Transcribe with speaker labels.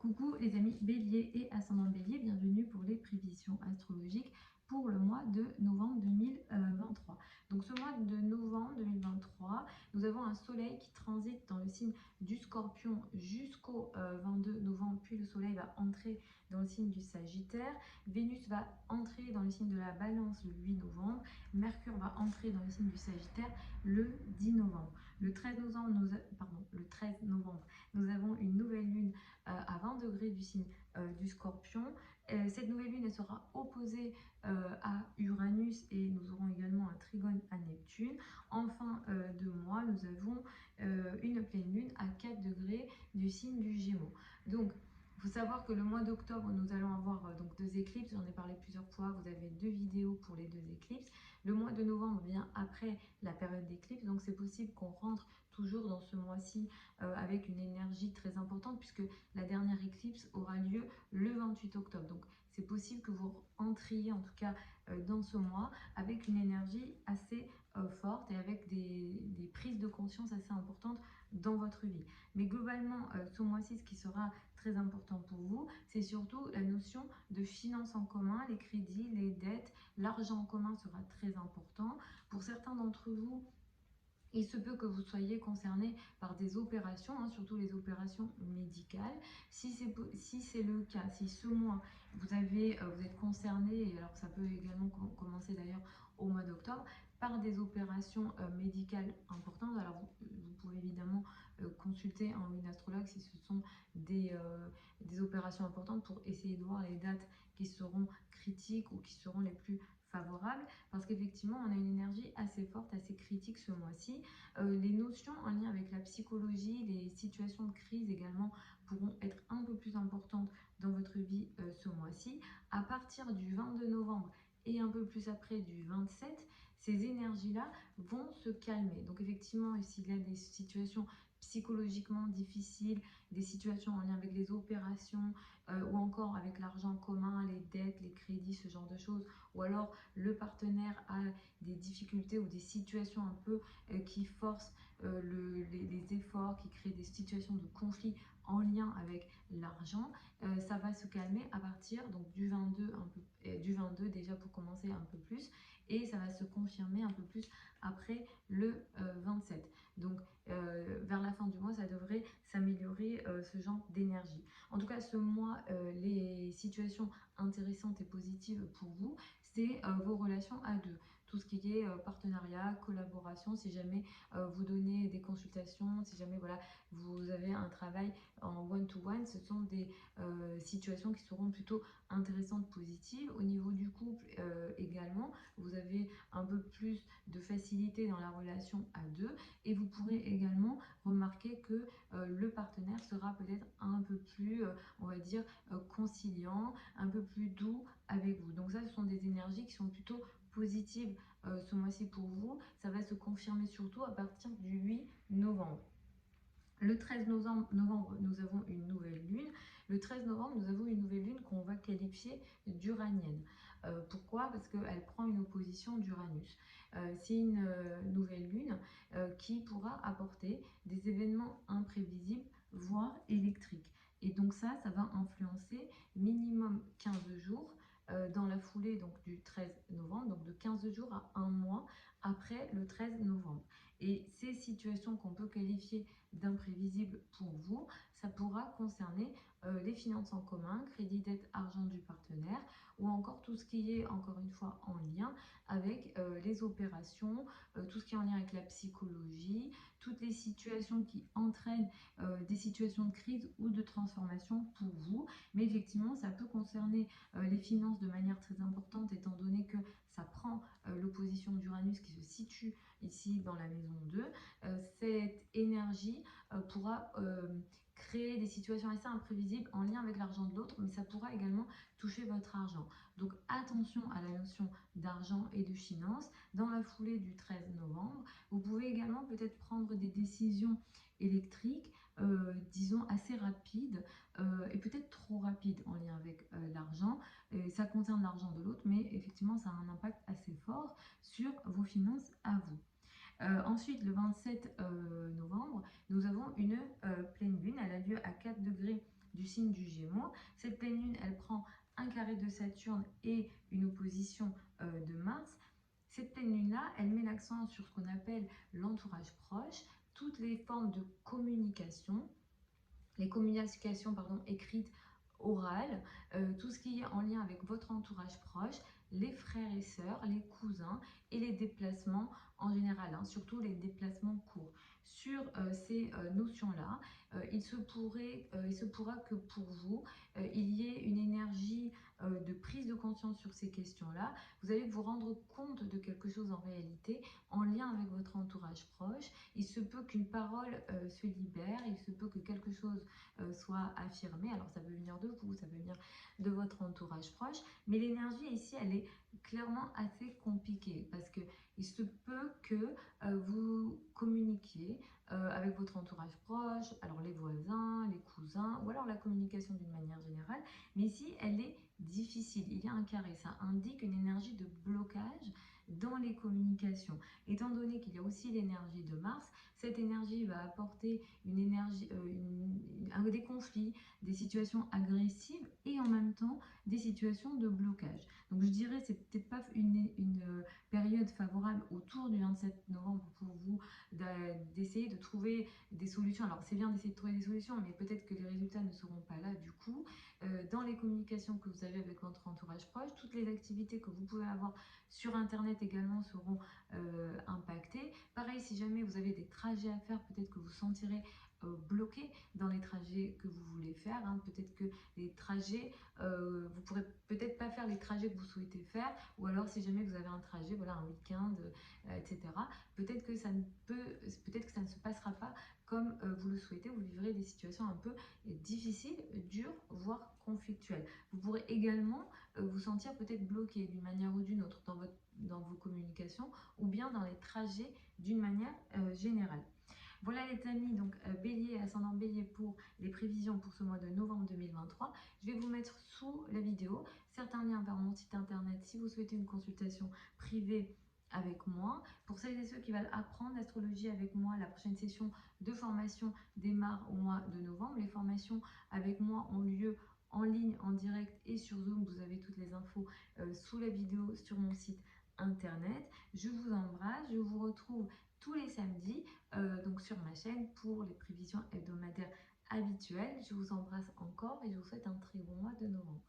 Speaker 1: Coucou les amis Bélier et ascendant Bélier, bienvenue pour les prévisions astrologiques pour le mois de novembre 2023. Donc ce mois de novembre 2023, nous avons un soleil qui transite dans le signe du Scorpion jusqu'au 22 novembre, puis le soleil va entrer dans le signe du Sagittaire, Vénus va entrer dans le signe de la Balance le 8 novembre, Mercure va entrer dans le signe du Sagittaire le 10 novembre. Le 13 novembre, nous avons une nouvelle lune à 20 degrés du signe du Scorpion. Cette nouvelle lune elle sera opposée à Uranus et nous aurons également un trigone à Neptune. En fin de mois, nous avons une pleine lune à 4 degrés du signe du Gémeaux. Donc, il faut savoir que le mois d'octobre, nous allons avoir donc 2 éclipses. J'en ai parlé plusieurs fois. Vous avez 2 vidéos pour les 2 éclipses. Le mois de novembre vient après la période d'éclipse. Donc, c'est possible qu'on rentre toujours dans ce mois-ci avec une énergie très importante puisque la dernière éclipse aura lieu le 28 octobre. Donc, c'est possible que vous entriez en tout cas dans ce mois avec une énergie assez forte et avec des prises de conscience assez importantes dans votre vie. Mais globalement, ce mois-ci, ce qui sera très important pour vous, c'est surtout la notion de finances en commun, les crédits, les dettes, l'argent en commun sera très important. Pour certains d'entre vous, il se peut que vous soyez concerné par des opérations, surtout les opérations médicales. Si c'est le cas, si ce mois vous êtes concerné, et alors ça peut également commencer d'ailleurs au mois d'octobre, par des opérations médicales importantes, alors vous pouvez évidemment consulter un astrologue si ce sont des opérations importantes pour essayer de voir les dates qui seront critiques ou qui seront les plus favorables, parce qu'effectivement on a une énergie assez forte, assez critique ce mois-ci. Les notions en lien avec la psychologie, les situations de crise également pourront être un peu plus importantes dans votre vie ce mois-ci. À partir du 22 novembre et un peu plus après du 27, ces énergies-là vont se calmer. Donc effectivement, s'il y a des situations psychologiquement difficiles, des situations en lien avec les opérations ou encore avec l'argent commun, les dettes, les crédits, ce genre de choses, ou alors le partenaire a des difficultés ou des situations un peu qui forcent les efforts, qui créent des situations de conflit en lien avec l'argent, ça va se calmer à partir donc, du 22, du 22 déjà pour commencer un peu plus, et ça va se confirmer un peu plus après le 27. Donc vers la fin du mois, ça devrait s'améliorer ce genre d'énergie. En tout cas, ce mois, les situations intéressantes et positives pour vous, c'est vos relations à deux. Tout ce qui est partenariat, collaboration, si jamais vous donnez des consultations, si jamais voilà, vous avez un travail en one-to-one, ce sont des situations qui seront plutôt intéressantes, positives. Au niveau du couple également, vous avez un peu plus de facilité dans la relation à deux et vous pourrez également remarquer que le partenaire sera peut-être un peu plus, on va dire, conciliant, un peu plus doux avec vous. Donc ça, ce sont des énergies qui sont plutôt positives ce mois-ci pour vous. Ça va se confirmer surtout à partir du 8 novembre. Le 13 novembre, nous avons une nouvelle lune. Le 13 novembre, nous avons une nouvelle lune qu'on va qualifier d'uranienne. Pourquoi? Parce qu'elle prend une opposition d'Uranus. C'est une nouvelle lune qui pourra apporter des événements imprévisibles, voire électriques. Et donc ça va influencer minimum 15 jours dans la foulée donc, du 13 novembre, donc de 15 jours à un mois après le 13 novembre. Et ces situations qu'on peut qualifier d'imprévisibles pour vous, ça pourra concerner les finances en commun, crédit, dette, argent du partenaire, ou encore tout ce qui est, encore une fois, en lien avec les opérations, tout ce qui est en lien avec la psychologie, toutes les situations qui entraînent des situations de crise ou de transformation pour vous. Mais effectivement, ça peut concerner les finances de manière très importante, étant donné que ça prend l'opposition d'Uranus qui se situe ici dans la maison 2. Cette énergie pourra créer des situations assez imprévisibles en lien avec l'argent de l'autre, mais ça pourra également toucher votre argent. Donc attention à la notion d'argent et de finances. Dans la foulée du 13 novembre, vous pouvez également peut-être prendre des décisions électriques, disons assez rapides et peut-être trop rapides en lien avec l'argent. Ça concerne l'argent de l'autre, mais effectivement ça a un impact assez fort sur vos finances à vous. Ensuite, le 27 novembre, nous avons une pleine lune. Elle a lieu à 4 degrés du signe du Gémeaux. Cette pleine lune, elle prend un carré de Saturne et une opposition de Mars. Cette pleine lune-là, elle met l'accent sur ce qu'on appelle l'entourage proche, toutes les formes de communication, les communications écrites, orales, tout ce qui est en lien avec votre entourage proche, les frères et sœurs, les cousins et les déplacements en général, hein, surtout les déplacements courts. Sur ces notions-là, il se pourra que pour vous, il y ait une énergie de prise de conscience sur ces questions-là. Vous allez vous rendre compte de quelque chose en réalité en lien avec votre entourage proche. Il se peut qu'une parole se libère, il se peut que quelque chose soit affirmé. Alors ça peut venir de vous, ça peut venir de votre entourage proche, mais l'énergie ici, elle est clairement assez compliquée parce que il se peut que vous communiquiez avec votre entourage proche, alors les voisins, les cousins, ou alors la communication d'une manière générale, mais ici, elle est difficile. Il y a un carré, ça indique une énergie de blocage dans les communications. Étant donné qu'il y a aussi l'énergie de Mars, cette énergie va apporter une énergie, des conflits, des situations agressives et en même temps des situations de blocage. Donc je dirais c'est peut-être pas une période favorable autour du 27 novembre pour vous d'essayer de trouver des solutions. Alors c'est bien d'essayer de trouver des solutions, mais peut-être que les résultats ne seront pas là du coup. Dans les communications que vous avez avec votre entourage proche, toutes les activités que vous pouvez avoir sur internet également seront impactées. Pareil, si jamais vous avez des trajets à faire, peut-être que vous sentirez bloqué dans les trajets que vous voulez faire, hein. Peut-être que les trajets, vous pourrez peut-être pas faire les trajets que vous souhaitez faire, ou alors si jamais vous avez un trajet, voilà, un week-end, etc. Peut-être que ça ne se passera pas comme vous le souhaitez. Vous vivrez des situations un peu difficiles, dures, voire conflictuelles. Vous pourrez également vous sentir peut-être bloqué d'une manière ou d'une autre dans vos communications ou bien dans les trajets d'une manière générale. Voilà les amis, donc Bélier, ascendant Bélier pour les prévisions pour ce mois de novembre 2023. Je vais vous mettre sous la vidéo certains liens vers mon site internet si vous souhaitez une consultation privée avec moi. Pour celles et ceux qui veulent apprendre l'astrologie avec moi, la prochaine session de formation démarre au mois de novembre. Les formations avec moi ont lieu en ligne, en direct et sur Zoom. Vous avez toutes les infos sous la vidéo sur mon site internet. Je vous embrasse, je vous retrouve tous les samedis donc sur ma chaîne pour les prévisions hebdomadaires habituelles. Je vous embrasse encore et je vous souhaite un très bon mois de novembre.